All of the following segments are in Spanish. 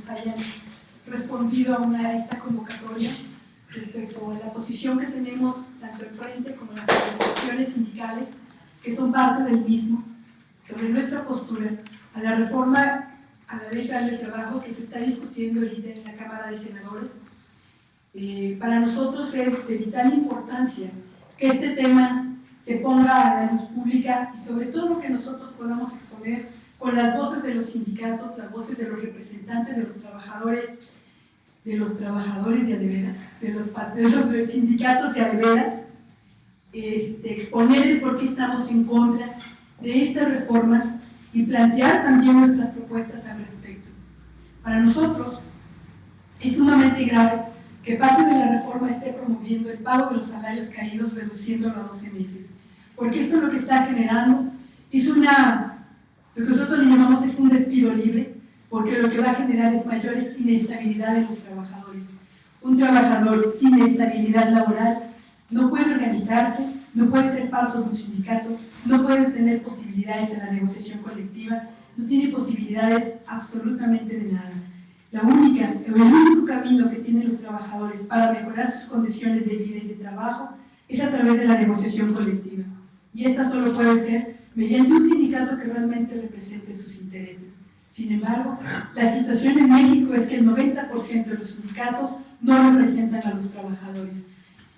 nos hayan respondido a esta convocatoria respecto a la posición que tenemos tanto el Frente como las organizaciones sindicales, que son parte del mismo, sobre nuestra postura a la reforma a la Ley Federal del Trabajo que se está discutiendo ahorita en la Cámara de Senadores. Para nosotros es de vital importancia que este tema se ponga a la luz pública y sobre todo que nosotros podamos exponer con las voces de los sindicatos, las voces de los representantes de los trabajadores de adeveras, de los sindicatos de adeveras, exponer el por qué estamos en contra de esta reforma y plantear también nuestras propuestas al respecto. Para nosotros es sumamente grave que parte de la reforma esté promoviendo el pago de los salarios caídos reduciéndolo a 12 meses, porque esto lo que está generando es lo que nosotros le llamamos es un despido libre, porque lo que va a generar es mayor inestabilidad en los trabajadores. Un trabajador sin estabilidad laboral no puede organizarse, no puede ser parte de un sindicato, no puede tener posibilidades en la negociación colectiva, no tiene posibilidades absolutamente de nada. El único camino que tienen los trabajadores para mejorar sus condiciones de vida y de trabajo es a través de la negociación colectiva. Y esta solo puede ser mediante un sindicato que realmente represente sus intereses. Sin embargo, la situación en México es que el 90% de los sindicatos no representan a los trabajadores.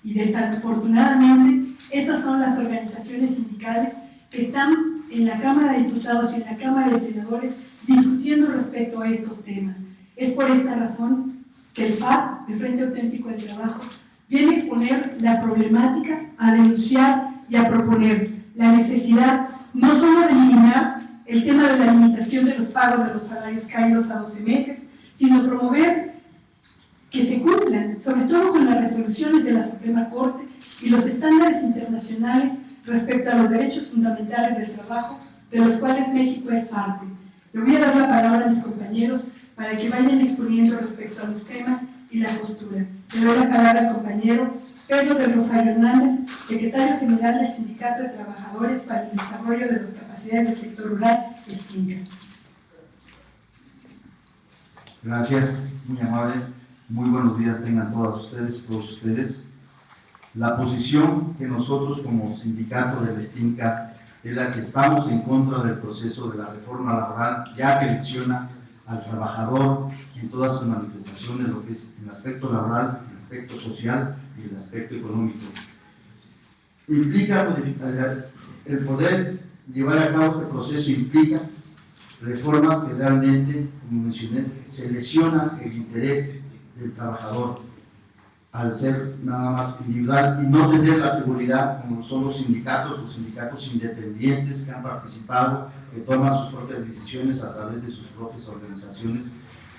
Y desafortunadamente, esas son las organizaciones sindicales que están en la Cámara de Diputados y en la Cámara de Senadores discutiendo respecto a estos temas. Es por esta razón que el FAT, el Frente Auténtico del Trabajo, viene a exponer la problemática, a denunciar y a proponer la necesidad no solo de eliminar el tema de la limitación de los pagos de los salarios caídos a 12 meses, sino promover que se cumplan, sobre todo con las resoluciones de la Suprema Corte y los estándares internacionales respecto a los derechos fundamentales del trabajo, de los cuales México es parte. Le voy a dar la palabra a mis compañeros para que vayan exponiendo respecto a los temas y la postura. Le doy la palabra al compañero Pedro de Rosario Hernández, secretario general del Sindicato de Trabajadores para el Desarrollo de las Capacidades del Sector Rural, STINCA. Gracias, muy amable. Muy buenos días tengan todas ustedes y todos ustedes. La posición que nosotros como sindicato del STINCA es la que estamos en contra del proceso de la reforma laboral, ya que lesiona al trabajador en todas sus manifestaciones, lo que es el aspecto laboral, el aspecto social y el aspecto económico. Implica modificar, el poder llevar a cabo este proceso implica reformas que realmente, como mencioné, se lesiona el interés del trabajador al ser nada más individual y no tener la seguridad como son los sindicatos independientes que han participado, que toman sus propias decisiones a través de sus propias organizaciones,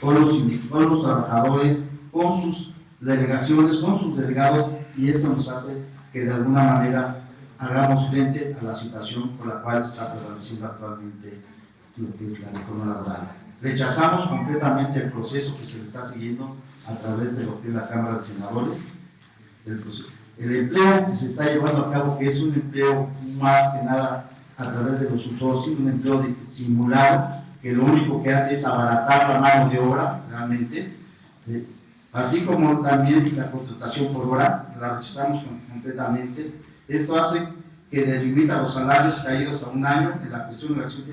con los trabajadores, con sus delegaciones, con sus delegados, y esto nos hace que de alguna manera hagamos frente a la situación por la cual está prevaleciendo actualmente lo que es la reforma laboral. Rechazamos completamente el proceso que se le está siguiendo a través de lo que es la Cámara de Senadores. El empleo que se está llevando a cabo, que es un empleo más que nada a través de los usuarios, un empleo simulado, que lo único que hace es abaratar la mano de obra, realmente, así como también la contratación por hora, la rechazamos completamente. Esto hace que delimita los salarios caídos a un año en la cuestión de la acción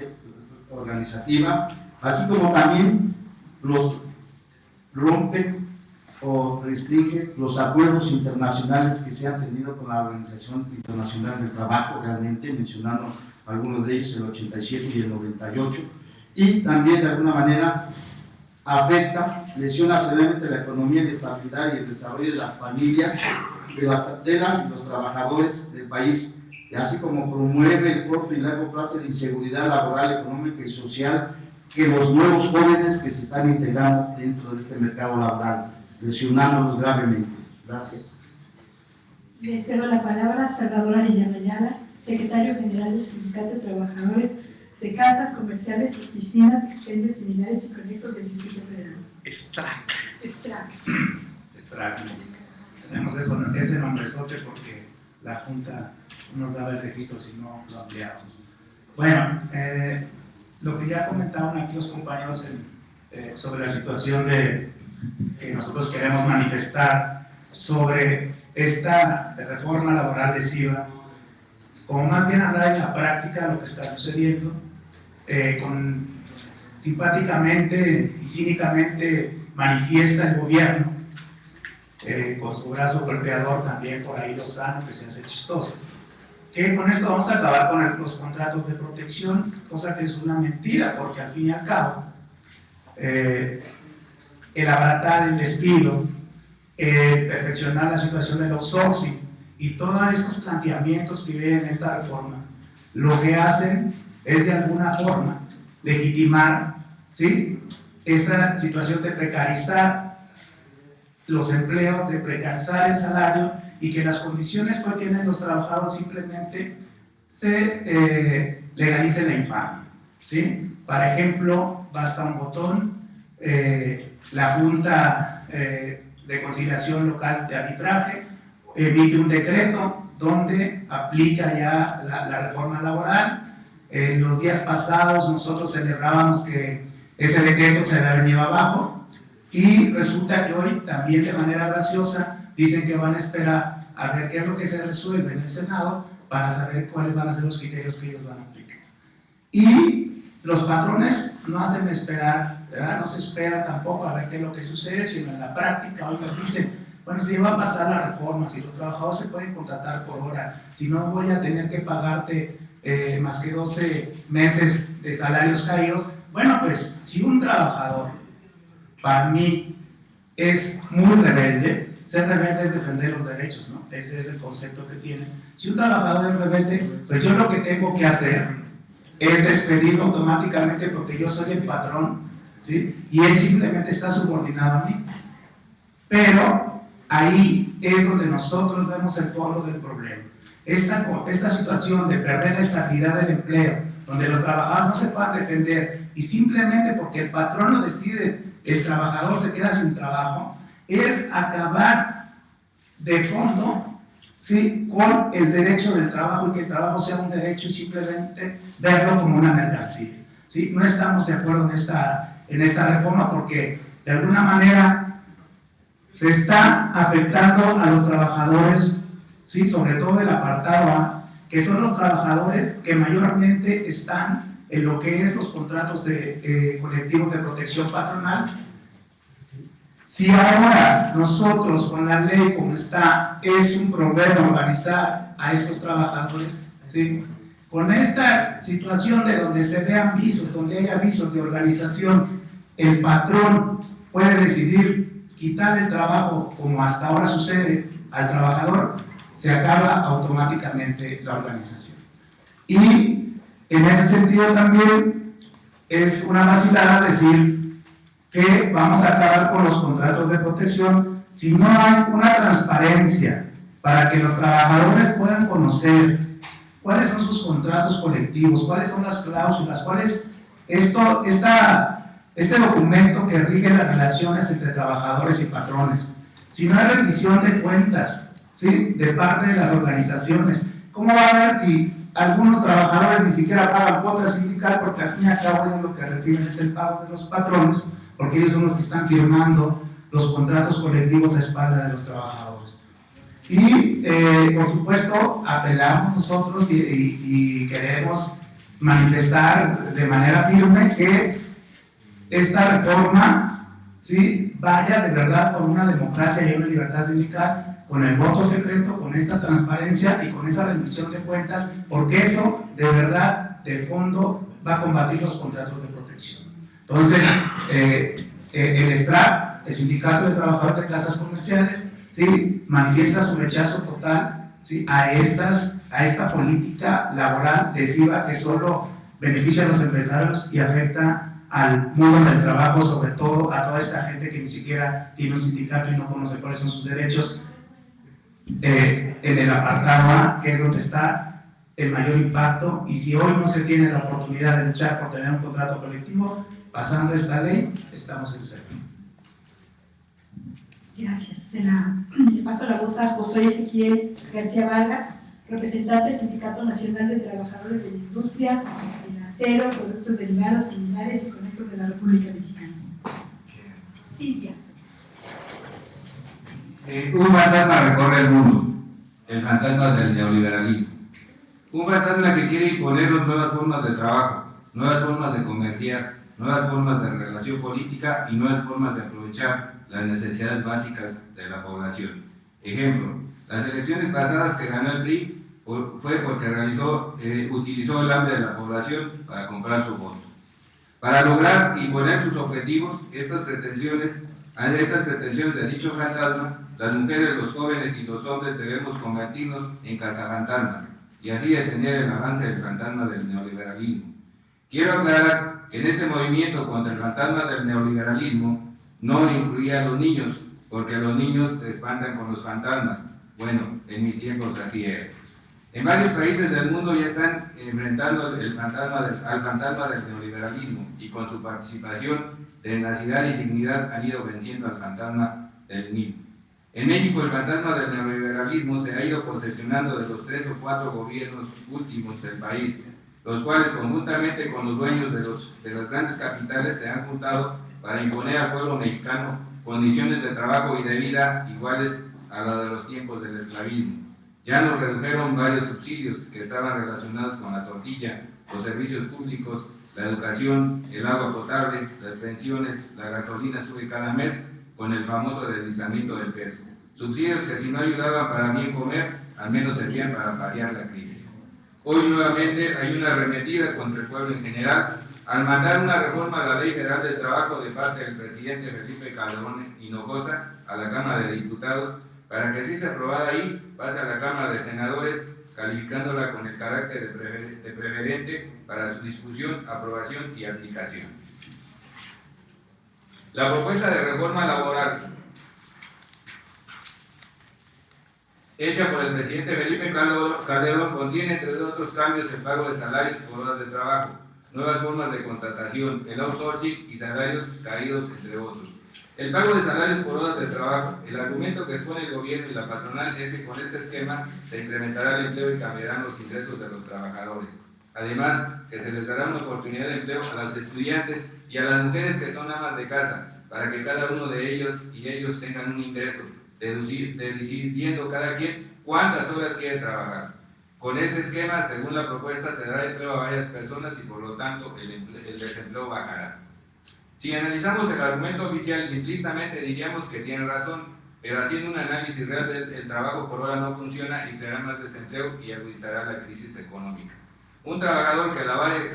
organizativa, así como también los rompe o restringe los acuerdos internacionales que se han tenido con la Organización Internacional del Trabajo, realmente mencionando algunos de ellos, el 87 y el 98, y también de alguna manera afecta, lesiona severamente la economía, la estabilidad y el desarrollo de las familias, de las y los trabajadores del país, así como promueve el corto y largo plazo de inseguridad laboral, económica y social que los nuevos jóvenes que se están integrando dentro de este mercado laboral, lesionándolos gravemente. Gracias. Le cedo la palabra a Salvador Arellano Ayala, secretario general del Sindicato de Trabajadores de Casas Comerciales, Oficinas, Expendios Similares y Conexos del Distrito Federal. STRAC. STRAC. Tenemos ese nombrezote porque la Junta nos daba el registro si no lo ampliamos. Bueno, lo que ya comentaban aquí los compañeros sobre la situación que nosotros queremos manifestar sobre esta reforma laboral lesiva, como más bien hablar en la práctica lo que está sucediendo, simpáticamente y cínicamente manifiesta el gobierno, con su brazo golpeador también por ahí Lozano, que se hace chistoso, que con esto vamos a acabar con los contratos de protección, cosa que es una mentira, porque al fin y al cabo el abaratar el despido, perfeccionar la situación del outsourcing y todos estos planteamientos que vienen en esta reforma, lo que hacen es de alguna forma legitimar, ¿sí?, esta situación de precarizar los empleos, de precarizar el salario y que las condiciones que tienen los trabajadores simplemente se legalice la infamia, ¿sí? Por ejemplo, basta un botón, la Junta de Conciliación Local de Arbitraje emite un decreto donde aplica ya la reforma laboral. Los días pasados nosotros celebrábamos que ese decreto se había venido abajo y resulta que hoy también de manera graciosa dicen que van a esperar a ver qué es lo que se resuelve en el Senado para saber cuáles van a ser los criterios que ellos van a aplicar. Y los patrones no hacen esperar, ¿verdad? No se espera tampoco a ver qué es lo que sucede, sino en la práctica hoy nos dicen, bueno, si va a pasar la reforma, si los trabajadores se pueden contratar por hora, si no voy a tener que pagarte más que 12 meses de salarios caídos. Bueno, pues si un trabajador, para mí, es muy rebelde, ser rebelde es defender los derechos, ¿no? Ese es el concepto que tiene. Si un trabajador es rebelde, pues yo lo que tengo que hacer es despedirlo automáticamente porque yo soy el patrón, ¿sí? Y él simplemente está subordinado a mí. Pero ahí es donde nosotros vemos el fondo del problema. Esta situación de perder la estabilidad del empleo, donde los trabajadores no se puedan defender y simplemente porque el patrón lo decide, el trabajador se queda sin trabajo, es acabar de fondo, ¿sí?, con el derecho del trabajo y que el trabajo sea un derecho y simplemente verlo como una mercancía, ¿sí? No estamos de acuerdo en esta reforma porque de alguna manera se está afectando a los trabajadores, ¿sí?, sobre todo el apartado A, que son los trabajadores que mayormente están en lo que es los contratos colectivos de protección patronal. Si ahora nosotros con la ley como está es un problema organizar a estos trabajadores, ¿sí?, con esta situación de donde se vean visos, donde hay avisos de organización, el patrón puede decidir quitar el trabajo, como hasta ahora sucede, al trabajador, se acaba automáticamente la organización. Y en ese sentido también es una vacilada decir que vamos a acabar con los contratos de protección si no hay una transparencia para que los trabajadores puedan conocer cuáles son sus contratos colectivos, cuáles son las cláusulas, cuál es este documento que rige las relaciones entre trabajadores y patrones. Si no hay rendición de cuentas, ¿sí?, de parte de las organizaciones, ¿cómo va a ver si algunos trabajadores ni siquiera pagan cuota sindical porque al fin y al cabo ellos lo que reciben es el pago de los patrones, porque ellos son los que están firmando los contratos colectivos a espalda de los trabajadores? Y por supuesto apelamos nosotros y queremos manifestar de manera firme que esta reforma, ¿sí?, vaya de verdad por una democracia y una libertad sindical, con el voto secreto, con esta transparencia y con esa rendición de cuentas, porque eso de verdad de fondo va a combatir los contratos de protección. Entonces, el STRAP, el Sindicato de Trabajadores de Plazas Comerciales, ¿sí?, manifiesta su rechazo total, ¿sí?, a esta política laboral lesiva que solo beneficia a los empresarios y afecta al mundo del trabajo, sobre todo a toda esta gente que ni siquiera tiene un sindicato y no conoce cuáles son sus derechos. En el apartado A, que es donde está el mayor impacto, y si hoy no se tiene la oportunidad de luchar por tener un contrato colectivo, pasando esta ley, estamos en cero. Gracias. Le paso la voz a José Ezequiel García Vargas, representante del Sindicato Nacional de Trabajadores de la Industria, del Acero, Productos Derivados, Similares y Conexos de la República Mexicana. Silvia. Un fantasma recorre el mundo, el fantasma del neoliberalismo. Un fantasma que quiere imponernos nuevas formas de trabajo, nuevas formas de comerciar, nuevas formas de relación política y nuevas formas de aprovechar las necesidades básicas de la población. Ejemplo, las elecciones pasadas que ganó el PRI fue porque utilizó el hambre de la población para comprar su voto. Para lograr imponer sus objetivos, estas pretensiones de dicho fantasma, las mujeres, los jóvenes y los hombres debemos convertirnos en cazafantasmas y así detener el avance del fantasma del neoliberalismo. Quiero aclarar que en este movimiento contra el fantasma del neoliberalismo no incluía a los niños, porque los niños se espantan con los fantasmas. Bueno, en mis tiempos así era. En varios países del mundo ya están enfrentando al fantasma del neoliberalismo y con su participación, tenacidad y dignidad han ido venciendo al fantasma del mismo. En México el fantasma del neoliberalismo se ha ido posesionando de los 3 o 4 gobiernos últimos del país, los cuales conjuntamente con los dueños de las grandes capitales se han juntado para imponer al pueblo mexicano condiciones de trabajo y de vida iguales a la de los tiempos del esclavismo. Ya nos redujeron varios subsidios que estaban relacionados con la tortilla, los servicios públicos, la educación, el agua potable, las pensiones, la gasolina sube cada mes con el famoso deslizamiento del peso. Subsidios que si no ayudaban para bien comer, al menos servían para paliar la crisis. Hoy nuevamente hay una arremetida contra el pueblo en general al mandar una reforma a la Ley Federal del Trabajo de parte del presidente Felipe Calderón Hinojosa a la Cámara de Diputados para que si sea aprobada ahí, pase a la Cámara de Senadores, calificándola con el carácter de preferente para su discusión, aprobación y aplicación. La propuesta de reforma laboral hecha por el presidente Felipe Calderón contiene, entre otros cambios, el pago de salarios por horas de trabajo, nuevas formas de contratación, el outsourcing y salarios caídos, entre otros. El pago de salarios por horas de trabajo. El argumento que expone el gobierno y la patronal es que con este esquema se incrementará el empleo y cambiarán los ingresos de los trabajadores. Además, que se les dará una oportunidad de empleo a los estudiantes y a las mujeres que son amas de casa, para que cada uno de ellos y ellos tengan un ingreso, decidiendo cada quien cuántas horas quiere trabajar. Con este esquema, según la propuesta, se dará empleo a varias personas y por lo tanto el desempleo bajará. Si analizamos el argumento oficial, simplistamente diríamos que tiene razón, pero haciendo un análisis real del trabajo por hora no funciona y creará más desempleo y agudizará la crisis económica. Un trabajador que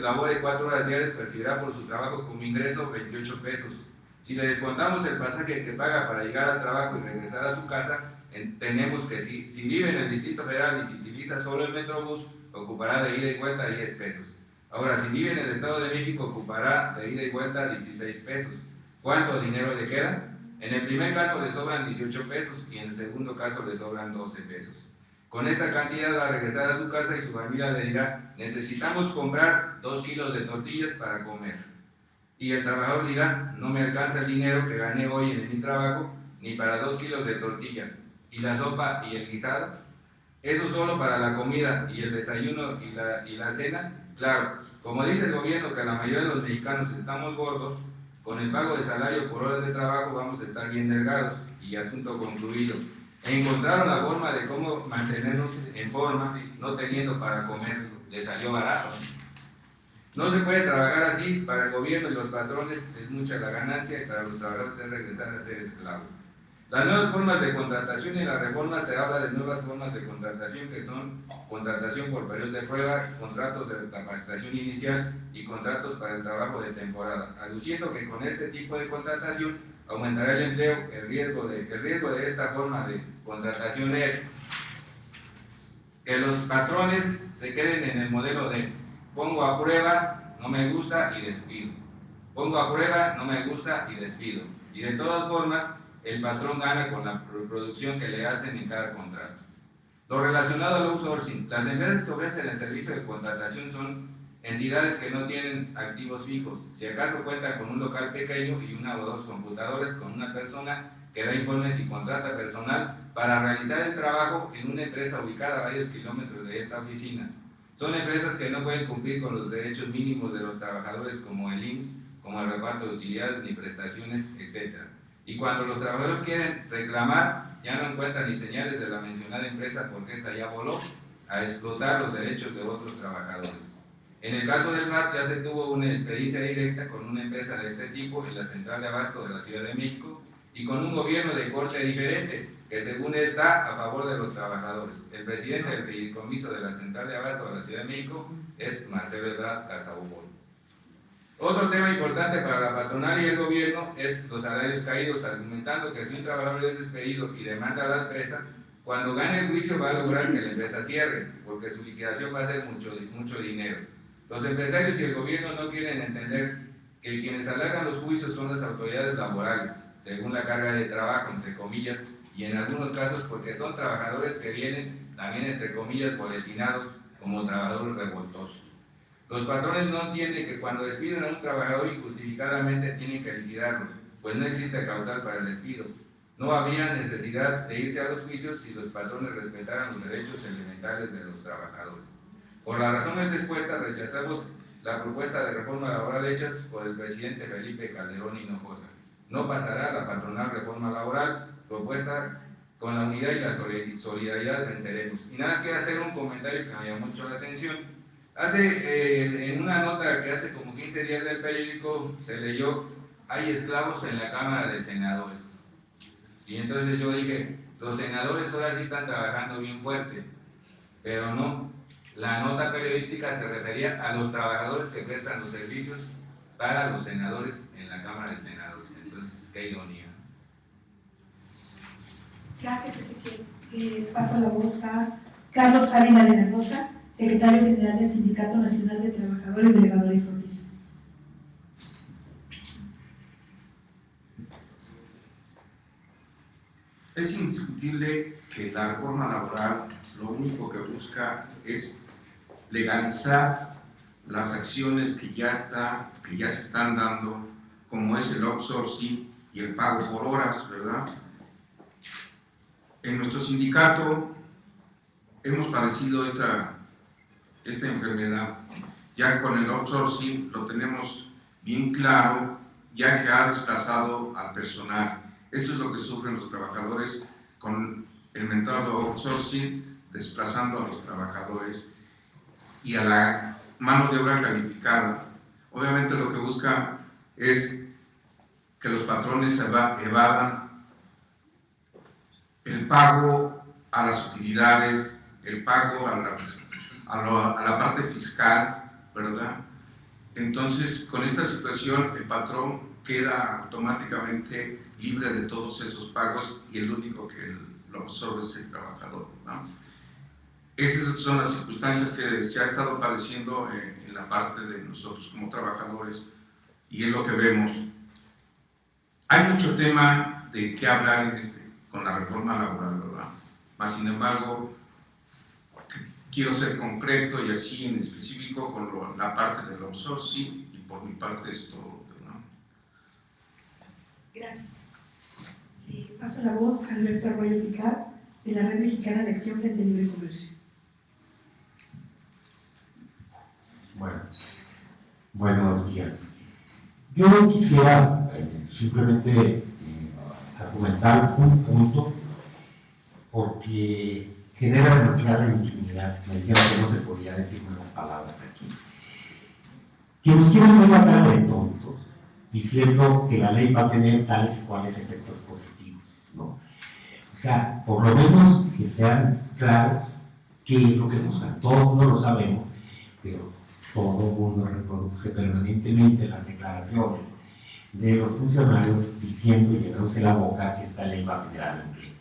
labore 4 horas diarias percibirá por su trabajo como ingreso 28 pesos. Si le descontamos el pasaje que paga para llegar al trabajo y regresar a su casa, entendemos que si vive en el Distrito Federal y si utiliza solo el Metrobús, ocupará de ida y vuelta 10 pesos. Ahora, si vive en el Estado de México, ocupará de ida y vuelta 16 pesos. ¿Cuánto dinero le queda? En el primer caso le sobran 18 pesos y en el segundo caso le sobran 12 pesos. Con esta cantidad va a regresar a su casa y su familia le dirá: necesitamos comprar 2 kilos de tortillas para comer. Y el trabajador dirá: no me alcanza el dinero que gané hoy en mi trabajo ni para 2 kilos de tortilla. ¿Y la sopa y el guisado? ¿Eso solo para la comida y el desayuno y la cena? Claro, como dice el gobierno que la mayoría de los mexicanos estamos gordos, con el pago de salario por horas de trabajo vamos a estar bien delgados y asunto concluido. Encontraron la forma de cómo mantenernos en forma, no teniendo para comer, les salió barato. No se puede trabajar así, para el gobierno y los patrones es mucha la ganancia y para los trabajadores es regresar a ser esclavos. Las nuevas formas de contratación, en la reforma se habla de nuevas formas de contratación que son contratación por periodos de prueba, contratos de capacitación inicial y contratos para el trabajo de temporada, aduciendo que con este tipo de contratación aumentará el empleo. El riesgo de esta forma de contratación es que los patrones se queden en el modelo de pongo a prueba, no me gusta y despido. Pongo a prueba, no me gusta y despido. Y de todas formas, el patrón gana con la producción que le hacen en cada contrato. Lo relacionado al outsourcing, las empresas que ofrecen el servicio de contratación son entidades que no tienen activos fijos. Si acaso cuentan con un local pequeño y 1 o 2 computadores con una persona que da informes y contrata personal para realizar el trabajo en una empresa ubicada a varios kilómetros de esta oficina. Son empresas que no pueden cumplir con los derechos mínimos de los trabajadores como el IMSS, como el reparto de utilidades ni prestaciones, etc. Y cuando los trabajadores quieren reclamar, ya no encuentran ni señales de la mencionada empresa porque esta ya voló a explotar los derechos de otros trabajadores. En el caso del FAT ya se tuvo una experiencia directa con una empresa de este tipo en la central de abasto de la Ciudad de México y con un gobierno de corte diferente que según está a favor de los trabajadores. El presidente del fideicomiso de la central de abasto de la Ciudad de México es Marcelo Ebrard Casaubon. Otro tema importante para la patronal y el gobierno es los salarios caídos, argumentando que si un trabajador es despedido y demanda a la empresa, cuando gane el juicio va a lograr que la empresa cierre, porque su liquidación va a ser mucho dinero. Los empresarios y el gobierno no quieren entender que quienes alargan los juicios son las autoridades laborales, según la carga de trabajo, entre comillas, y en algunos casos porque son trabajadores que vienen también, entre comillas, boletinados como trabajadores revoltosos. Los patrones no entienden que cuando despiden a un trabajador injustificadamente tienen que liquidarlo, pues no existe causal para el despido. No había necesidad de irse a los juicios si los patrones respetaran los derechos elementales de los trabajadores. Por las razones expuestas, rechazamos la propuesta de reforma laboral hechas por el presidente Felipe Calderón Hinojosa. No pasará la patronal reforma laboral propuesta con la unidad y la solidaridad venceremos. Y nada más quiero hacer un comentario que me llamó mucho la atención. En una nota que hace como 15 días del periódico se leyó: hay esclavos en la Cámara de Senadores. Y entonces yo dije, los senadores ahora sí están trabajando bien fuerte, pero no. La nota periodística se refería a los trabajadores que prestan los servicios para los senadores en la Cámara de Senadores. Entonces, qué ironía. Gracias, Ezequiel. Paso la voz a Carlos Ávila de la Rosa, secretario general del Sindicato Nacional de Trabajadores de Elevadores Otis. Es indiscutible que la reforma laboral lo único que busca es legalizar las acciones que ya se están dando, como es el outsourcing y el pago por horas, ¿verdad? En nuestro sindicato hemos padecido esta enfermedad. Ya con el outsourcing lo tenemos bien claro, ya que ha desplazado al personal. Esto es lo que sufren los trabajadores con el mentado outsourcing, desplazando a los trabajadores y a la mano de obra calificada. Obviamente lo que busca es que los patrones evadan el pago a las utilidades, el pago a la parte fiscal, ¿verdad? Entonces, con esta situación, el patrón queda automáticamente libre de todos esos pagos y el único que lo absorbe es el trabajador, ¿no? Esas son las circunstancias que se ha estado padeciendo en la parte de nosotros como trabajadores y es lo que vemos. Hay mucho tema de qué hablar con la reforma laboral, ¿verdad? Mas, sin embargo, quiero ser concreto y así en específico con la parte del outsourcing y por mi parte es todo, ¿verdad? Gracias. Paso la voz a Alberto Arroyo Picar, de la Red Mexicana de Acción frente al Libre Comercio. Bueno, buenos días. Yo quisiera simplemente argumentar un punto porque genera demasiada intimidad. Me dijeron que no se podía decir unas palabras aquí. Que nos quieren ver la cara de tontos diciendo que la ley va a tener tales y cuales efectos positivos, ¿no? O sea, por lo menos que sean claros que lo que buscan, todo el mundo lo sabemos, pero todo el mundo reproduce permanentemente las declaraciones de los funcionarios diciendo y llenándose la boca que esta ley va a generar empleo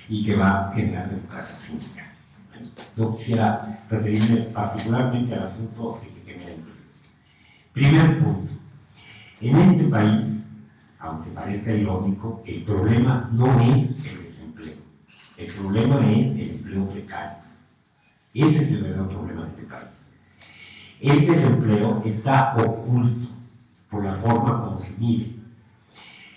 y que va a generar democracia sindical. Yo quisiera referirme particularmente al asunto de que genera empleo. Primer punto. En este país, aunque parezca irónico, el problema no es el desempleo. El problema es el empleo precario. Ese es el verdadero problema de este país. El desempleo está oculto por la forma como se mide.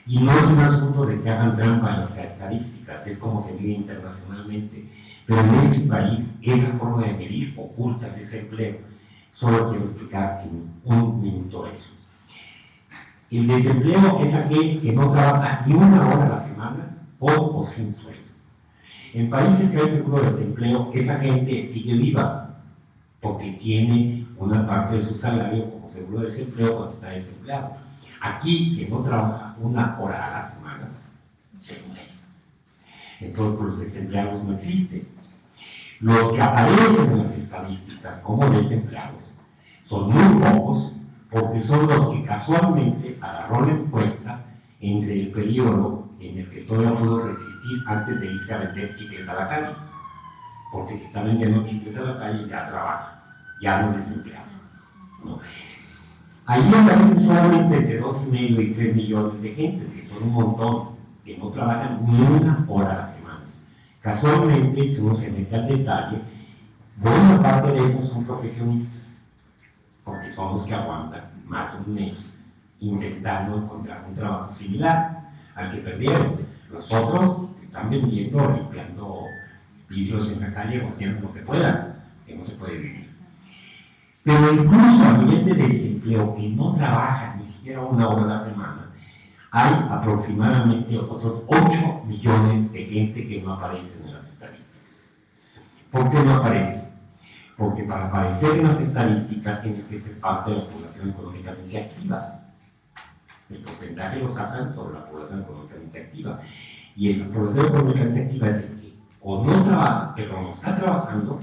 Y no es un asunto de que hagan trampa en las estadísticas, es como se mide internacionalmente. Pero en este país, esa forma de medir oculta el desempleo. Solo quiero explicar en un minuto eso. El desempleo es aquel que no trabaja ni una hora a la semana con o sin sueldo. En países que hay seguro de desempleo, esa gente sigue viva porque tiene una parte de su salario como seguro de desempleo cuando está desempleado. Aquí, que no trabaja una hora a la semana, se muere. Entonces, pues, los desempleados no existen. Los que aparecen en las estadísticas como desempleados son muy pocos, porque son los que casualmente agarró la encuesta entre el periodo en el que todavía pudo resistir antes de irse a vender chicles a la calle. Porque si está vendiendo chicles a la calle ya trabaja, ya no es desempleado, ¿no? Ahí aparecen solamente entre 2,5 y 3 millones de gente, que son un montón, que no trabajan ni una hora a la semana. Casualmente, si uno se mete al detalle, buena parte de ellos son profesionistas, porque son los que aguantan más de un mes intentando encontrar un trabajo similar al que perdieron. Los otros están vendiendo, limpiando vidrios en la calle o haciendo lo que puedan, que no se puede vivir. Pero incluso a nivel de desempleo, que no trabaja ni siquiera una hora a la semana, hay aproximadamente otros 8 millones de gente que no aparecen en las estadísticas. ¿Por qué no aparecen? Porque para aparecer en las estadísticas tienes que ser parte de la población económicamente activa. El porcentaje lo sacan sobre la población económicamente activa. Y la población económicamente activa es el que o no trabaja, pero no está trabajando,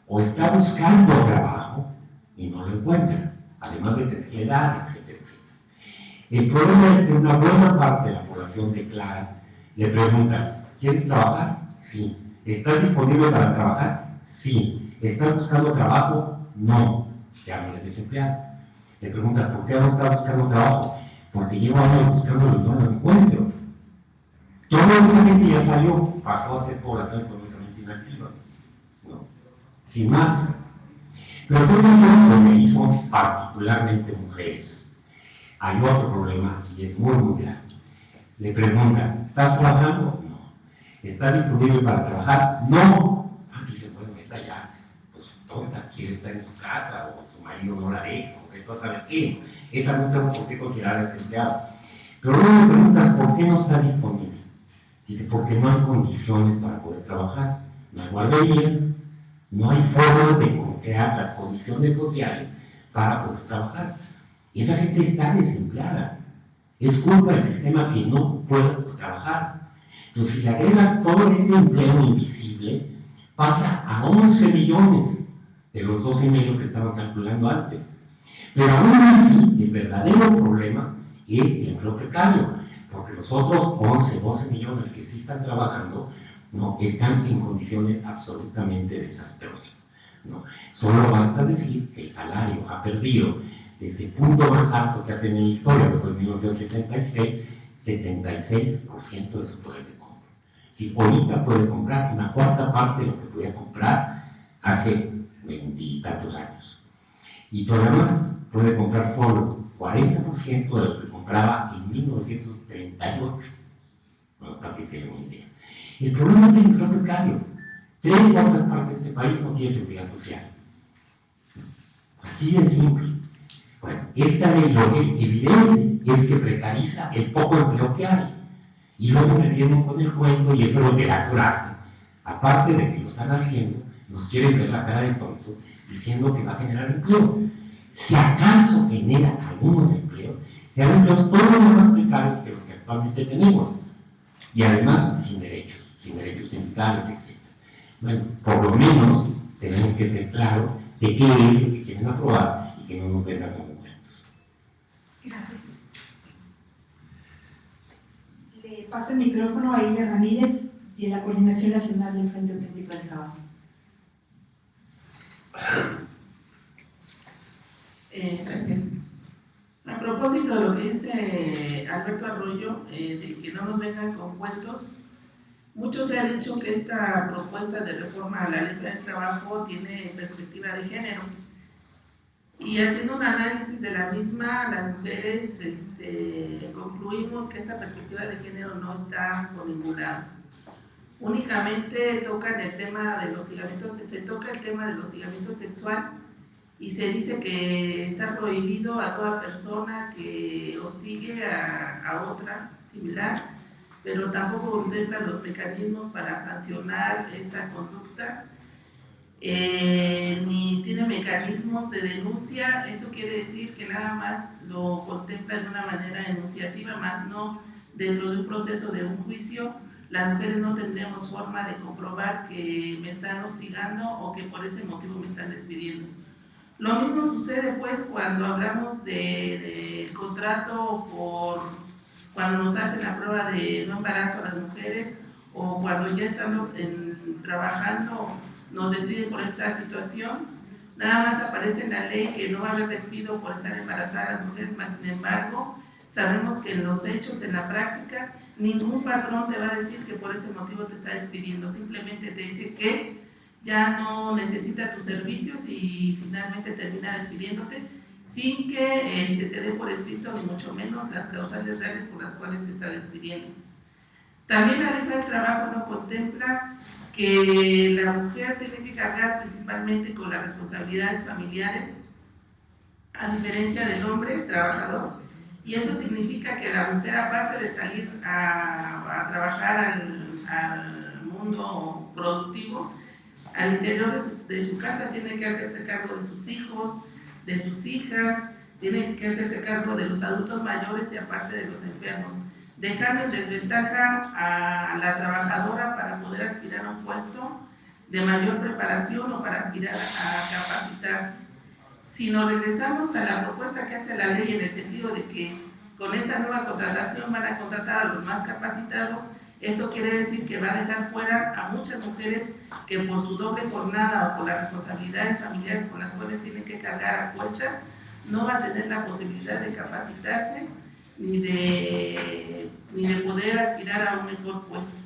o está buscando trabajo y no lo encuentra, además de tener la edad, etcétera, etcétera. El problema es que una buena parte de la población declara, le preguntas, ¿quieres trabajar? Sí. ¿Estás disponible para trabajar? Sí. ¿Estás buscando trabajo? No. Ya no eres desempleado. Le preguntas, ¿por qué no estás buscando trabajo? Porque llevo años buscándolo y no lo encuentro. Toda esa gente ya salió, pasó a ser población económicamente inactiva, ¿no? Sin más. Pero todo esto lo hizo particularmente mujeres. Hay otro problema y es muy, muy grave. Le preguntan, ¿estás trabajando? No. ¿Estás disponible para trabajar? No. Dice, bueno, esa ya, pues tonta, quiere estar en su casa o su marido no la deja, o que tú sabes qué. Esa no tengo por qué considerar desempleada. Pero luego le preguntan, ¿por qué no está disponible? Dice, porque no hay condiciones para poder trabajar. No hay guarderías, no hay forma de crear las condiciones sociales para poder trabajar. Esa gente está desempleada. Es culpa del sistema que no puede trabajar. Entonces, si le agregas todo ese empleo invisible, pasa a 11 millones de los 12,5 que estaban calculando antes. Pero aún así, el verdadero problema es el empleo precario, porque los otros 11, 12 millones que sí están trabajando, no, están en condiciones absolutamente desastrosas, ¿no? Solo basta decir que el salario ha perdido desde el punto más alto que ha tenido la historia, que fue en 1976, 76% de su poder de compra. Si ahorita puede comprar una cuarta parte de lo que podía comprar hace 20 y tantos años. Y todavía más, puede comprar solo 40% de lo que compraba en 1938, ¿no? Para que se den una idea. El problema es el empleo precario. 3 cuartas partes de este país no tiene seguridad social. Así de simple. Bueno, esta ley lo que es evidente es que precariza el poco empleo que hay. Y luego me vienen con el cuento, y eso es lo que da coraje. Aparte de que lo están haciendo, nos quieren ver la cara de tonto diciendo que va a generar empleo. Si acaso genera algunos empleos, sean empleos todos más precarios que los que actualmente tenemos. Y además sin derechos sindicales, etc. Bueno, por lo menos tenemos que ser claros de qué es lo que quieren aprobar y que no nos vengan como cuentos. Gracias. Le paso el micrófono a Ella Ramírez, de la Coordinación Nacional del Frente Auténtico del Trabajo. Gracias. A propósito de lo que dice Alberto Arroyo, de que no nos vengan con cuentos, mucho se ha dicho que esta propuesta de reforma a la Ley del Trabajo tiene perspectiva de género. Y haciendo un análisis de la misma, las mujeres concluimos que esta perspectiva de género no está por ningún lado. Únicamente tocan el tema del hostigamiento, se toca el tema del hostigamiento sexual y se dice que está prohibido a toda persona que hostigue a otra similar, pero tampoco contempla los mecanismos para sancionar esta conducta, ni tiene mecanismos de denuncia. Esto quiere decir que nada más lo contempla de una manera enunciativa, más no dentro de un proceso de un juicio. Las mujeres no tendremos forma de comprobar que me están hostigando o que por ese motivo me están despidiendo. Lo mismo sucede pues cuando hablamos del contrato cuando nos hacen la prueba de no embarazo a las mujeres, o cuando ya estando trabajando nos despiden por esta situación. Nada más aparece en la ley que no va a haber despido por estar embarazadas las mujeres, más sin embargo sabemos que en los hechos, en la práctica, ningún patrón te va a decir que por ese motivo te está despidiendo, simplemente te dice que ya no necesita tus servicios y finalmente termina despidiéndote sin que te dé por escrito ni mucho menos las causales reales por las cuales te está despidiendo. También la ley del trabajo no contempla que la mujer tiene que cargar principalmente con las responsabilidades familiares, a diferencia del hombre trabajador, y eso significa que la mujer, aparte de salir a trabajar al mundo productivo, al interior de su casa tiene que hacerse cargo de sus hijos, de sus hijas, tiene que hacerse cargo de los adultos mayores y aparte de los enfermos, dejando en desventaja a la trabajadora para poder aspirar a un puesto de mayor preparación o para aspirar a capacitarse. Si nos regresamos a la propuesta que hace la ley en el sentido de que con esta nueva contratación van a contratar a los más capacitados, esto quiere decir que va a dejar fuera a muchas mujeres que por su doble jornada o por las responsabilidades familiares por las cuales tienen que cargar a cuestas, no va a tener la posibilidad de capacitarse ni de poder aspirar a un mejor puesto.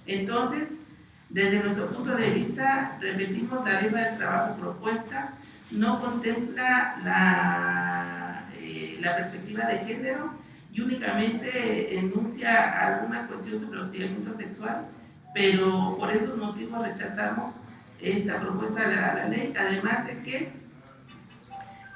Entonces, desde nuestro punto de vista, repetimos, la ley del trabajo propuesta no contempla la perspectiva de género y únicamente enuncia alguna cuestión sobre el hostigamiento sexual, pero por esos motivos rechazamos esta propuesta de la ley, además de que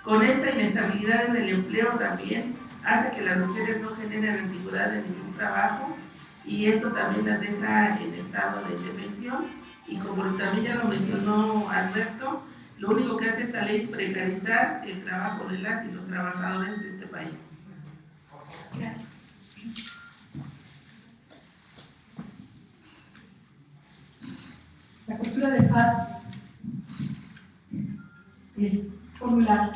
con esta inestabilidad en el empleo también hace que las mujeres no generen antigüedad en ningún trabajo y esto también las deja en estado de indefensión y como también ya lo mencionó Alberto, lo único que hace esta ley es precarizar el trabajo de las y los trabajadores de este país. Gracias. La postura de FAD es formular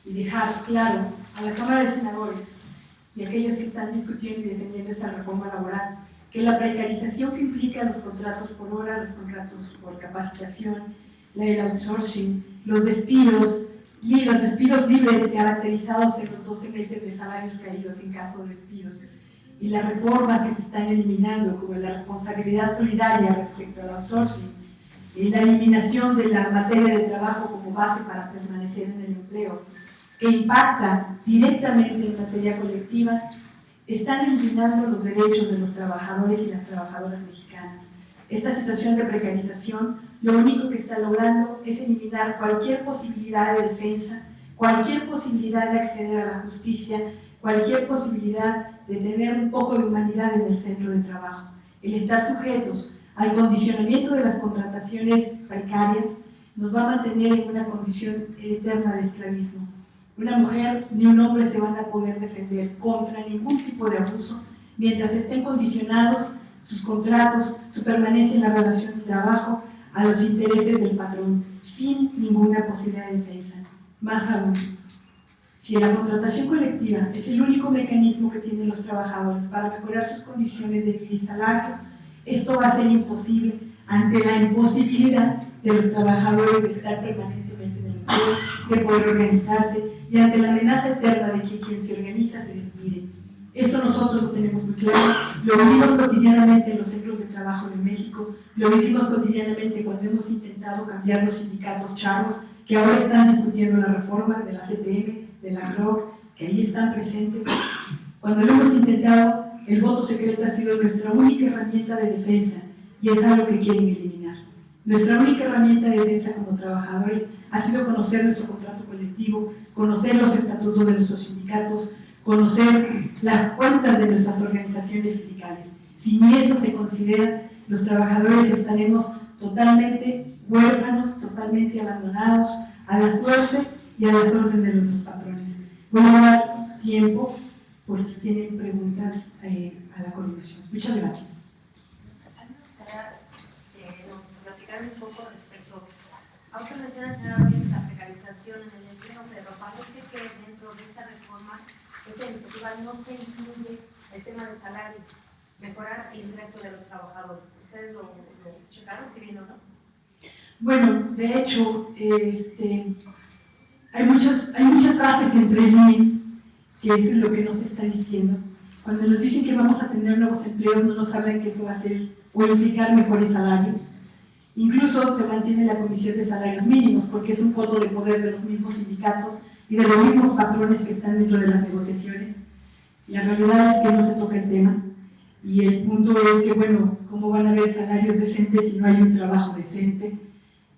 y dejar claro a la Cámara de Senadores y a aquellos que están discutiendo y defendiendo esta reforma laboral que la precarización que implica los contratos por hora, los contratos por capacitación, el outsourcing, los despidos y los despidos libres caracterizados en los 12 meses de salarios caídos en caso de despidos y las reformas que se están eliminando como la responsabilidad solidaria respecto al outsourcing y la eliminación de la materia de trabajo como base para permanecer en el empleo que impacta directamente en materia colectiva, están eliminando los derechos de los trabajadores y las trabajadoras mexicanas. Esta situación de precarización lo único que está logrando es eliminar cualquier posibilidad de defensa, cualquier posibilidad de acceder a la justicia, cualquier posibilidad de tener un poco de humanidad en el centro de trabajo. El estar sujetos al condicionamiento de las contrataciones precarias nos va a mantener en una condición eterna de esclavismo. Una mujer ni un hombre se van a poder defender contra ningún tipo de abuso mientras estén condicionados sus contratos, su permanencia en la relación de trabajo a los intereses del patrón, sin ninguna posibilidad de defensa. Más aún, si la contratación colectiva es el único mecanismo que tienen los trabajadores para mejorar sus condiciones de vida y salarios, esto va a ser imposible ante la imposibilidad de los trabajadores de estar permanentemente en el empleo, de poder organizarse y ante la amenaza eterna de que quien se organiza se despide. Esto nosotros lo tenemos muy claro, lo vivimos cotidianamente en los centros de trabajo de México, lo vivimos cotidianamente cuando hemos intentado cambiar los sindicatos charros que ahora están discutiendo la reforma de la CTM, de la ROC, que ahí están presentes. Cuando lo hemos intentado, el voto secreto ha sido nuestra única herramienta de defensa y es algo que quieren eliminar. Nuestra única herramienta de defensa como trabajadores ha sido conocer nuestro contrato colectivo, conocer los estatutos de nuestros sindicatos, conocer las cuentas de nuestras organizaciones sindicales. Si ni eso se considera, los trabajadores estaremos totalmente huérfanos, totalmente abandonados a la suerte y a las órdenes de nuestros patrones. Voy a dar tiempo por si tienen preguntas a la coordinación. Muchas gracias. A mí me gustaría platicar un poco respecto a lo que menciona la señora Royo, la precarización en el empleo, pero parece que dentro de esta reforma, esta iniciativa no se incluye el tema de salarios, mejorar el ingreso de los trabajadores. ¿Ustedes lo checaron, si bien o no? Bueno, de hecho, hay muchas frases entre líneas que es lo que nos está diciendo. Cuando nos dicen que vamos a tener nuevos empleos, no nos hablan que eso va a ser o implicar mejores salarios. Incluso se mantiene la Comisión de Salarios Mínimos, porque es un coto de poder de los mismos sindicatos y de los mismos patrones que están dentro de las negociaciones. La realidad es que no se toca el tema, y el punto es que, bueno, ¿cómo van a haber salarios decentes si no hay un trabajo decente?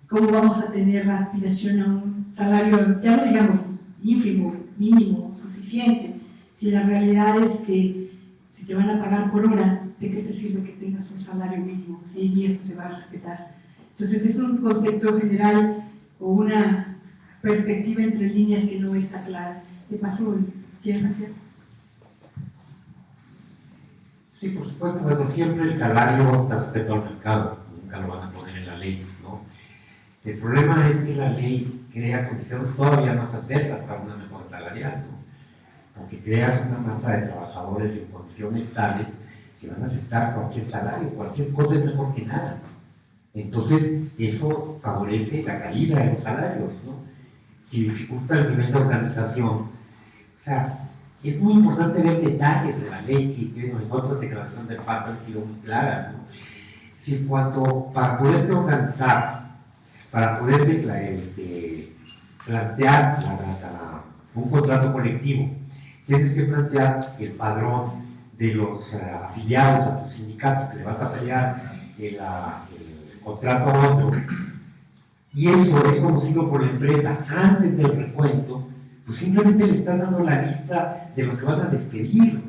¿Cómo vamos a tener la aspiración a un salario, ya no digamos ínfimo, mínimo, suficiente, si la realidad es que si te van a pagar por hora, ¿de qué te sirve que tengas un salario mínimo? ¿Sí? Y eso se va a respetar. Entonces es un concepto general o una perspectiva entre líneas que no está clara. ¿Qué pasó? ¿Quieres hacer? Sí, por supuesto, bueno, siempre el salario está sujeto al mercado, nunca lo van a poner en la ley, ¿no? El problema es que la ley crea condiciones todavía más adversas para una mejora salarial, ¿no? Porque creas una masa de trabajadores en condiciones tales que van a aceptar cualquier salario, cualquier cosa es mejor que nada. Entonces, eso favorece la caída de los salarios, ¿no? Si dificulta el nivel de organización, o sea, es muy importante ver detalles de la ley que en otras declaraciones del pacto han sido muy claras, ¿no? Si para poderte organizar, para poder plantear un contrato colectivo, tienes que plantear el padrón de los afiliados a tu sindicato, que le vas a pelear el contrato a otro, y eso es conocido por la empresa antes del recuento, pues simplemente le estás dando la lista de los que van a despedir.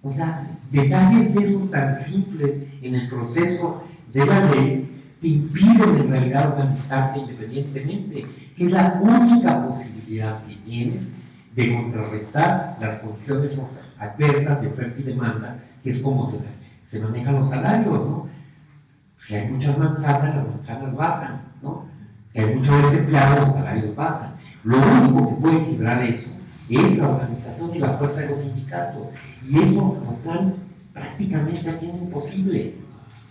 O sea, detalles de esos tan simples en el proceso de la ley te impiden en realidad organizarte independientemente, que es la única posibilidad que tienes de contrarrestar las condiciones adversas de oferta y demanda, que es como se manejan los salarios, ¿no? Si hay muchas manzanas, las manzanas bajan, ¿no? Si hay muchos desempleados, los salarios bajan. Lo único que puede equilibrar eso es la organización y la fuerza de los sindicatos, y eso lo están prácticamente haciendo imposible.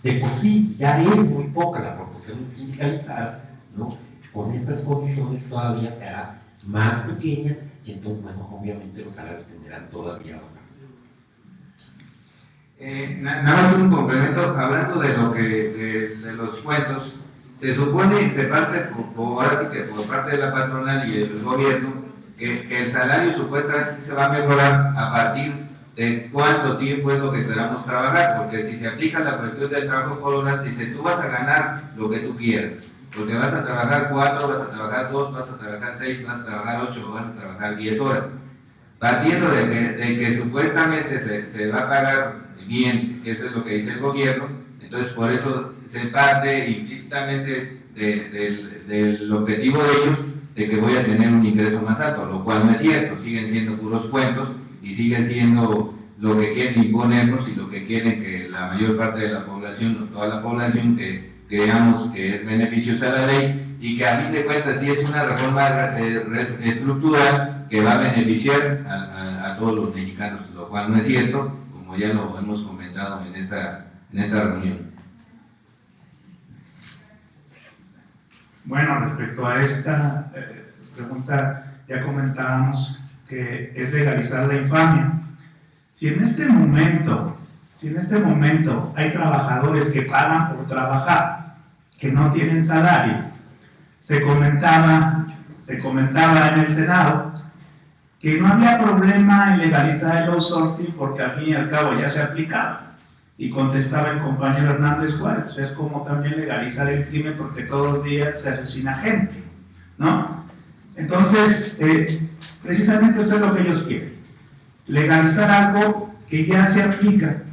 De por sí ya es muy poca la proporción sindicalizada, ¿no? Con estas condiciones todavía será más pequeña, y entonces, bueno, obviamente los salarios tenderán todavía a bajar. Nada más un complemento, hablando de lo que de los cuentos, se supone y se falta, ahora sí que por parte de la patronal y el gobierno, que el salario supuestamente se va a mejorar a partir de cuánto tiempo es lo que queramos trabajar, porque si se aplica la cuestión del trabajo por horas, dice tú vas a ganar lo que tú quieras, porque vas a trabajar 4, vas a trabajar 2, vas a trabajar 6, vas a trabajar 8, vas a trabajar 10 horas. Partiendo de que supuestamente se va a pagar bien, eso es lo que dice el gobierno, entonces por eso se parte implícitamente del objetivo de ellos de que voy a tener un ingreso más alto, lo cual no es cierto, siguen siendo puros cuentos y siguen siendo lo que quieren imponernos y lo que quieren que la mayor parte de la población, o toda la población, que creamos que es beneficiosa a la ley y que a fin de cuentas sí es una reforma estructural que va a beneficiar a todos los mexicanos, lo cual no es cierto, como ya lo hemos comentado en esta reunión. Bueno, respecto a esta pregunta, ya comentábamos que es legalizar la infamia. Si en este momento hay trabajadores que pagan por trabajar, que no tienen salario, se comentaba en el Senado que no había problema en legalizar el outsourcing porque al fin y al cabo ya se aplicaba. Y contestaba el compañero Hernández Juárez, es como también legalizar el crimen porque todos los días se asesina gente. ¿no? Entonces, precisamente eso es lo que ellos quieren, legalizar algo que ya se aplica,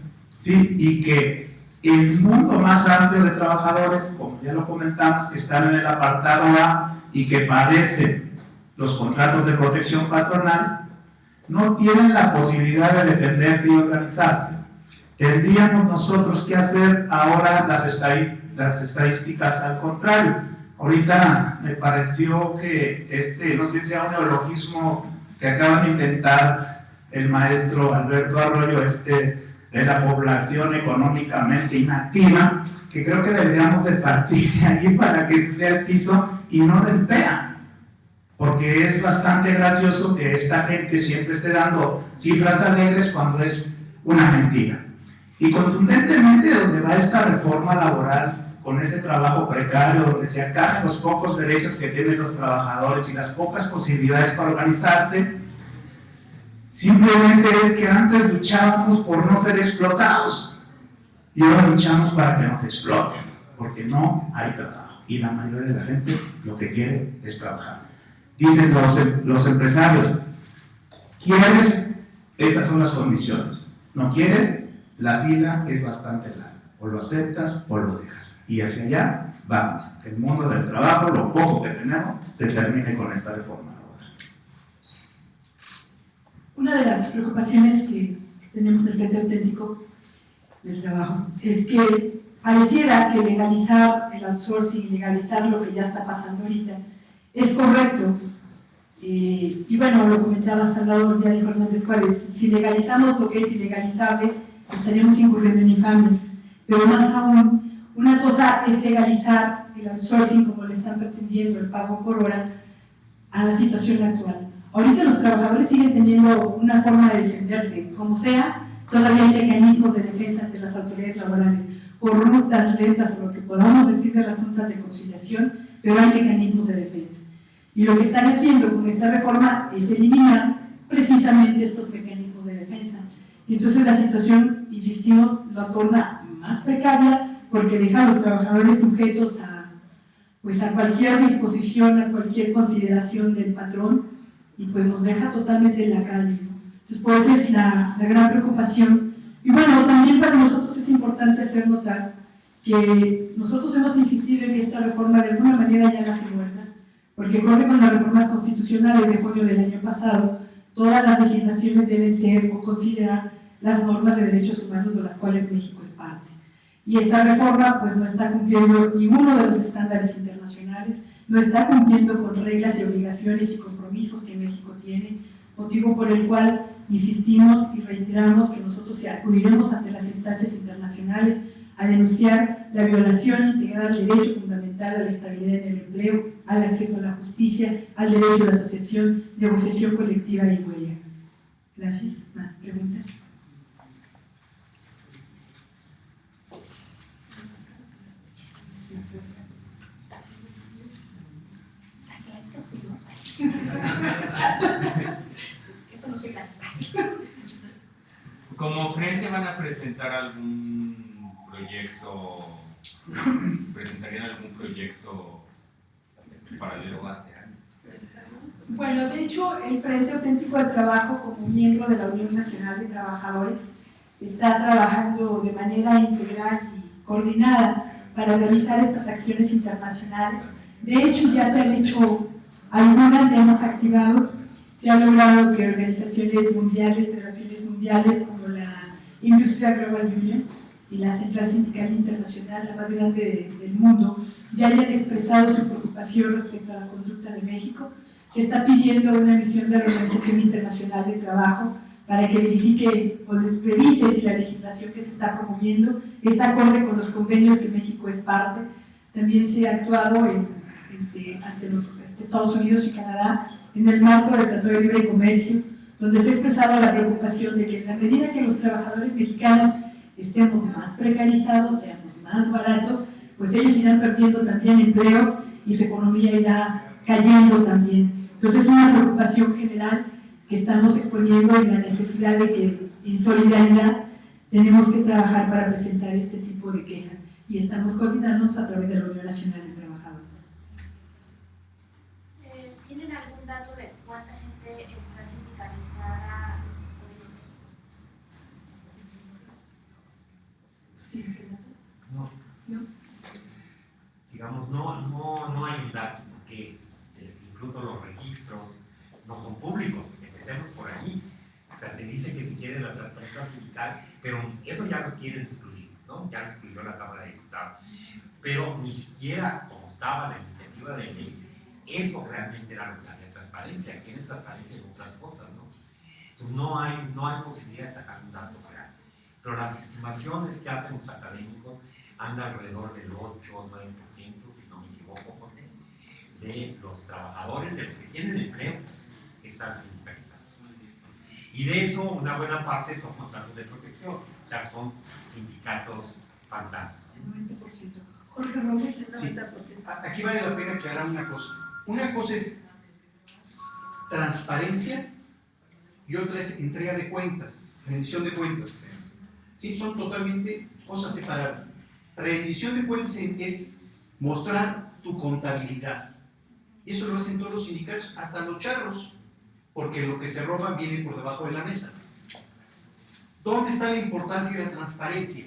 ¿sí? Y que el mundo más amplio de trabajadores, como ya lo comentamos, que están en el apartado A y que padecen los contratos de protección patronal, no tienen la posibilidad de defenderse y organizarse. Tendríamos nosotros que hacer ahora las estadísticas al contrario. Ahorita me pareció que no sé si sea un neologismo que acaba de inventar el maestro Alberto Arroyo, de la población económicamente inactiva, que creo que deberíamos de partir de allí para que ese sea el piso y no del PEA, porque es bastante gracioso que esta gente siempre esté dando cifras alegres cuando es una mentira. Y contundentemente donde va esta reforma laboral con este trabajo precario, donde se acaban los pocos derechos que tienen los trabajadores y las pocas posibilidades para organizarse, simplemente es que antes luchábamos por no ser explotados y ahora luchamos para que nos exploten, porque no hay trabajo y la mayoría de la gente lo que quiere es trabajar. Dicen los empresarios, ¿quieres? Estas son las condiciones. ¿No quieres? La fila es bastante larga. O lo aceptas o lo dejas. Y hacia allá vamos. Que el mundo del trabajo, lo poco que tenemos, se termine con esta reforma. Una de las preocupaciones que tenemos en el Frente Auténtico del Trabajo es que pareciera que legalizar el outsourcing, legalizar lo que ya está pasando ahorita, es correcto. Y bueno, lo comentaba Salvador, ya dijo Hernández Juárez, si legalizamos lo que es ilegalizable, estaríamos incurriendo en infamias. Pero más aún, una cosa es legalizar el outsourcing, como le están pretendiendo, el pago por hora, a la situación actual. Ahorita los trabajadores siguen teniendo una forma de defenderse, como sea, todavía hay mecanismos de defensa ante las autoridades laborales, corruptas, lentas, o lo que podamos decir de las juntas de conciliación, pero hay mecanismos de defensa. Y lo que están haciendo con esta reforma es eliminar precisamente estos mecanismos de defensa. Y entonces la situación, insistimos, lo torna más precaria porque deja a los trabajadores sujetos a cualquier disposición, a cualquier consideración del patrón, y pues nos deja totalmente en la calle, ¿no? Entonces, por eso es la gran preocupación. Y bueno, también para nosotros es importante hacer notar que nosotros hemos insistido en que esta reforma de alguna manera ya nace muerta, porque acorde con las reformas constitucionales de junio del año pasado, todas las legislaciones deben ser o considerar las normas de derechos humanos de las cuales México es parte. Y esta reforma pues no está cumpliendo ninguno de los estándares internacionales, no está cumpliendo con reglas y obligaciones y compromisos que México tiene, motivo por el cual insistimos y reiteramos que nosotros acudiremos ante las instancias internacionales a denunciar la violación integral del derecho fundamental a la estabilidad en el empleo, al acceso a la justicia, al derecho de asociación, negociación colectiva y huelga. Gracias. ¿Más preguntas? Eso no se gana. ¿Como frente van a presentar algún proyecto, presentarían algún proyecto paralelo? Bueno, de hecho, el Frente Auténtico del Trabajo, como miembro de la Unión Nacional de Trabajadores, está trabajando de manera integral y coordinada para realizar estas acciones internacionales. De hecho, ya se han hecho algunas, ya hemos activado, se ha logrado que organizaciones mundiales, federaciones mundiales como la Industrial Global Union y la Central Sindical Internacional, la más grande del mundo, ya hayan expresado su preocupación respecto a la conducta de México. Se está pidiendo una misión de la Organización Internacional de Trabajo para que verifique o revise si la legislación que se está promoviendo está acorde con los convenios que México es parte. También se ha actuado ante los Estados Unidos y Canadá en el marco del Tratado de Libre Comercio, donde se ha expresado la preocupación de que en la medida que los trabajadores mexicanos estemos más precarizados, seamos más baratos, pues ellos irán perdiendo también empleos y su economía irá cayendo también. Entonces es una preocupación general que estamos exponiendo en la necesidad de que en solidaridad tenemos que trabajar para presentar este tipo de quejas y estamos coordinándonos a través de la Unión Nacional de Trabajadores. no hay un dato, porque incluso los registros no son públicos. Empecemos por ahí. O sea, se dice que se quiere la transparencia sindical, pero eso ya lo quieren excluir, ¿no? Ya lo excluyó la Cámara de Diputados. Pero ni siquiera, como estaba la iniciativa de ley, eso realmente era lo que había transparencia. Tiene transparencia en otras cosas, ¿no? Entonces no hay posibilidad de sacar un dato real. Pero las estimaciones que hacen los académicos andan alrededor del 8 o 9%, si no me equivoco, Jorge, de los trabajadores, de los que tienen empleo, que están sindicalizados. Y de eso, una buena parte son contratos de protección, o sea, son sindicatos fantasmas. El 90%. Jorge Robles, el 90%. Sí. Aquí vale la pena aclarar una cosa. Una cosa es transparencia y otra es entrega de cuentas, rendición de cuentas. Sí, son totalmente cosas separadas. Rendición de cuentas es mostrar tu contabilidad. Y eso lo hacen todos los sindicatos, hasta los charros, porque lo que se roban viene por debajo de la mesa. ¿Dónde está la importancia de la transparencia?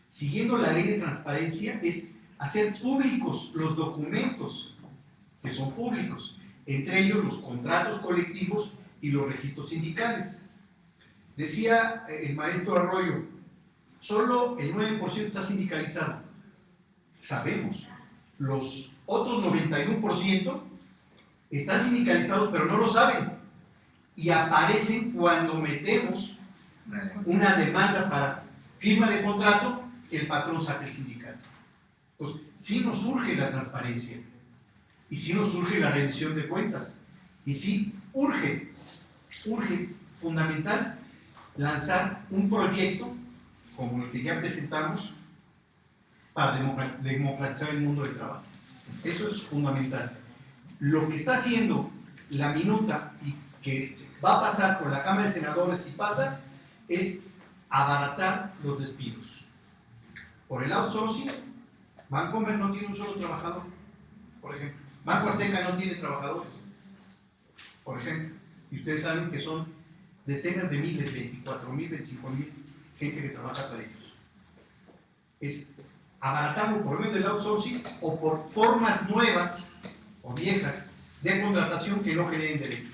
Siguiendo la ley de transparencia es hacer públicos los documentos que son públicos, entre ellos los contratos colectivos y los registros sindicales. Decía el maestro Arroyo, solo el 9% está sindicalizado. Sabemos, los otros 91% están sindicalizados pero no lo saben y aparecen cuando metemos una demanda para firma de contrato, el patrón saca el sindicato. Entonces, sí nos urge la transparencia y sí nos urge la rendición de cuentas y sí urge fundamental lanzar un proyecto como el que ya presentamos para democratizar el mundo del trabajo. Eso es fundamental. Lo que está haciendo la minuta y que va a pasar por la Cámara de Senadores si pasa es abaratar los despidos. Por el outsourcing, Bancomer no tiene un solo trabajador, por ejemplo. Banco Azteca no tiene trabajadores, por ejemplo. Y ustedes saben que son decenas de miles, 24,000, 25,000 gente que trabaja para ellos. Es abaratarlo por medio del outsourcing o por formas nuevas o viejas de contratación que no generen derechos.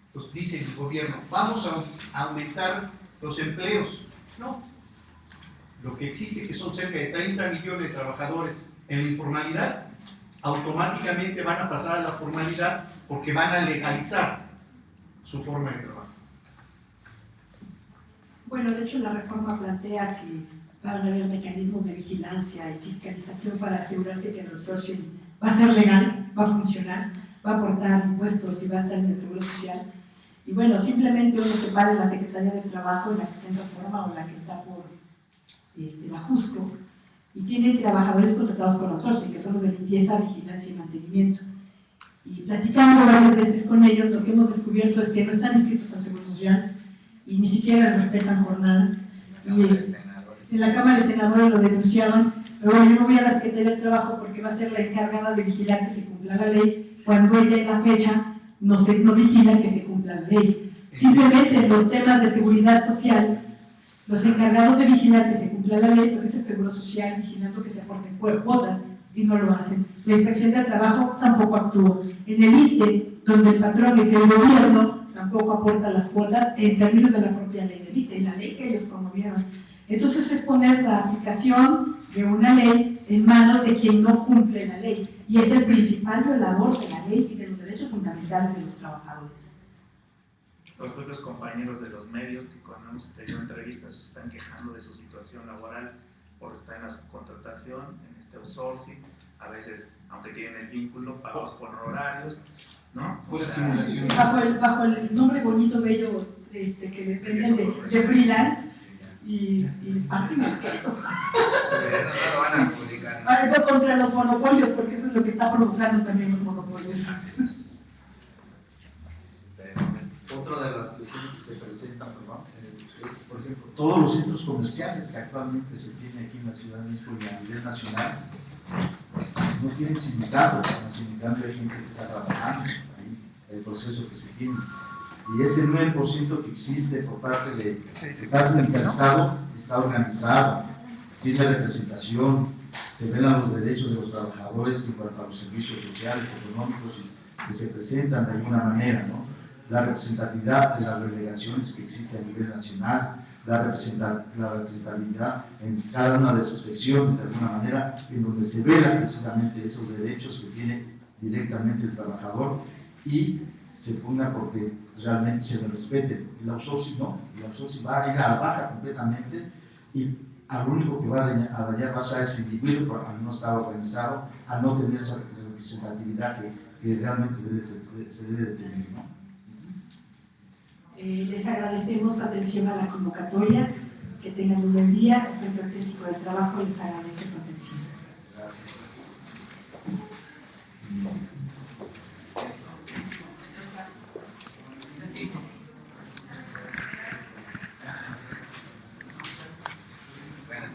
Entonces dice el gobierno, vamos a aumentar los empleos. No. Lo que existe, que son cerca de 30 millones de trabajadores en la informalidad, automáticamente van a pasar a la formalidad porque van a legalizar su forma de trabajo. Bueno, de hecho la reforma plantea que van a haber mecanismos de vigilancia y fiscalización para asegurarse que el outsourcing va a ser legal, va a funcionar, va a aportar impuestos y va a estar en el Seguro Social. Y bueno, simplemente uno separa la Secretaría del Trabajo, en la que está en reforma o la que está por la Jusco, y tiene trabajadores contratados por outsourcing, que son los de limpieza, vigilancia y mantenimiento. Y platicando varias veces con ellos, lo que hemos descubierto es que no están inscritos al Seguro Social y ni siquiera respetan jornadas. Y en la Cámara de Senadores lo denunciaban, pero bueno, yo me voy a la Secretaría del Trabajo porque va a ser la encargada de vigilar que se cumpla la ley, cuando ella en la fecha no vigila que se cumpla la ley. Simplemente en los temas de seguridad social, los encargados de vigilar que se cumpla la ley, pues es el Seguro Social vigilando que se aporten cuotas y no lo hacen. La Inspección del Trabajo tampoco actúa. En el ISSSTE, donde el patrón es el gobierno, tampoco aporta las cuotas en términos de la propia ley del ISSSTE, en la ley que ellos promovieron. Entonces es poner la aplicación de una ley en manos de quien no cumple la ley y es el principal violador de la ley y de los derechos fundamentales de los trabajadores. Los propios compañeros de los medios que cuando hemos tenido entrevistas se están quejando de su situación laboral por estar en la subcontratación, en este outsourcing, a veces, aunque tienen el vínculo, pagados por horarios, ¿no? Simulación. Bajo el nombre bonito, bello, que dependen de freelance y imagínate eso. Eso no lo van a publicar. Algo contra los monopolios, porque eso es lo que está provocando también los monopolios. Otra de las cuestiones que se presentan, ¿no? Es, por ejemplo, todos los centros comerciales que actualmente se tienen aquí en la Ciudad de México y a nivel nacional no tienen sindicato, la sindicato de gente que está trabajando ahí, el proceso que se tiene. Y ese 9% que existe por parte de está sindicalizado, está organizado, tiene representación, se velan los derechos de los trabajadores en cuanto a los servicios sociales, económicos que se presentan de alguna manera, ¿no? La representatividad de las delegaciones que existe a nivel nacional, la representatividad en cada una de sus secciones, de alguna manera, en donde se velan precisamente esos derechos que tiene directamente el trabajador y se ponga porque realmente se le respete. El outsourcing no, el outsourcing va a ir a la baja completamente y al único que va a dañar va a ser ese individuo al no estar organizado, al no tener esa representatividad que realmente se debe de tener, ¿no? Les agradecemos la atención a la convocatoria, que tengan un buen día. El Centro Técnico del Trabajo les agradece su atención. Gracias. Bueno,